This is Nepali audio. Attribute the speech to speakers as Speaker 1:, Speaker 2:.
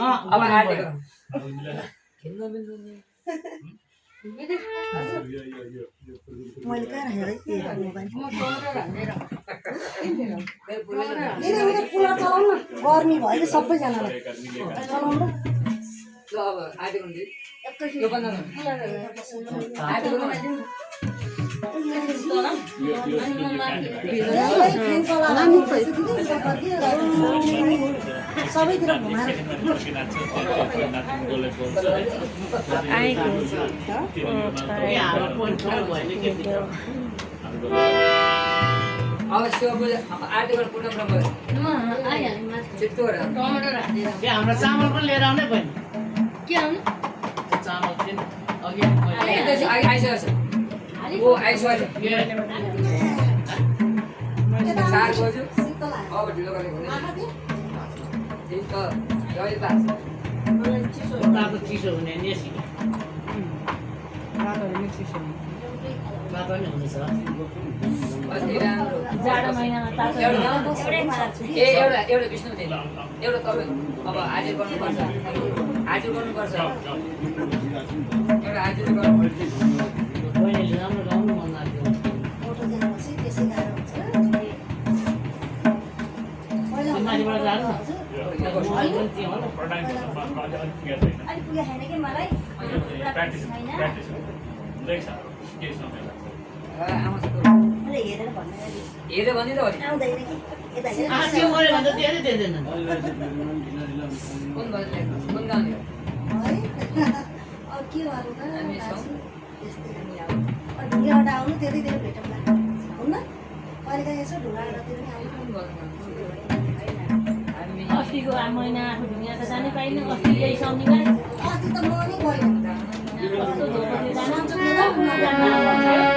Speaker 1: अब आटे करो खेल्न मिल्दैन
Speaker 2: मैले कहाँ राखेँ है मोबाइल गर्मी भयो कि सबैजनालाई चलाउनु
Speaker 1: ल अब आटे गर्नु यो बन्द आटे गर्नु
Speaker 2: सबैतिर घुमाएर
Speaker 1: अब सेवा आटे गर्नु पुरा राम्रो छिट्टो गरेर
Speaker 3: टमाटर हालेर हाम्रो चामल पनि लिएर आउने बहिनी
Speaker 4: के आउनु
Speaker 3: चामल चाहिँ अघि
Speaker 1: आइसकेको छ ओ आइसकेको छ सार बज्यो अब ढिलो गरेको त्यही त जहिले पास
Speaker 3: तातो चिसो हुने नेसी तातो नै हुनेछ
Speaker 1: अति राम्रो
Speaker 4: जाडो महिनामा तातो एउटै खान्छु
Speaker 1: ए एउटा विष्णु दिदी एउटा तपाईँ अब आज गर्नुपर्छ आज गर्नुपर्छ एउटा आज गर्नुपर्छ
Speaker 3: बहिनीले राम्रो गाउनु मन लाग्यो
Speaker 2: फोटो जानुपर्छ त्यसै गाह्रो हुन्छ पहिला
Speaker 3: माथिबाट जानु
Speaker 4: अहिले पुगे छैन कि मलाई मैले हेरेर भन्नु
Speaker 1: हेऱ्यो भने त हो नि
Speaker 2: आउँदैन कि यता हेर
Speaker 3: आस्यो गऱ्यो भने त धेरै दिँदैनन्
Speaker 1: कुन गाउने हो
Speaker 2: है अब के गर्नु त
Speaker 1: हामी छौँ
Speaker 2: त्यस्तै ढुङ्गाबाट आउनु धेरै धेरै भेटौँला हुन्न कहिलेकाहीँ यसो ढुङ्गाबाटतिर नि आउनु
Speaker 1: कुन गर्नु हामी
Speaker 4: अस्तिको महिना ढुङ्गा त जानै पाइनँ अस्ति यही शनिबार
Speaker 2: अस्ति त म नि गएँ
Speaker 4: जानु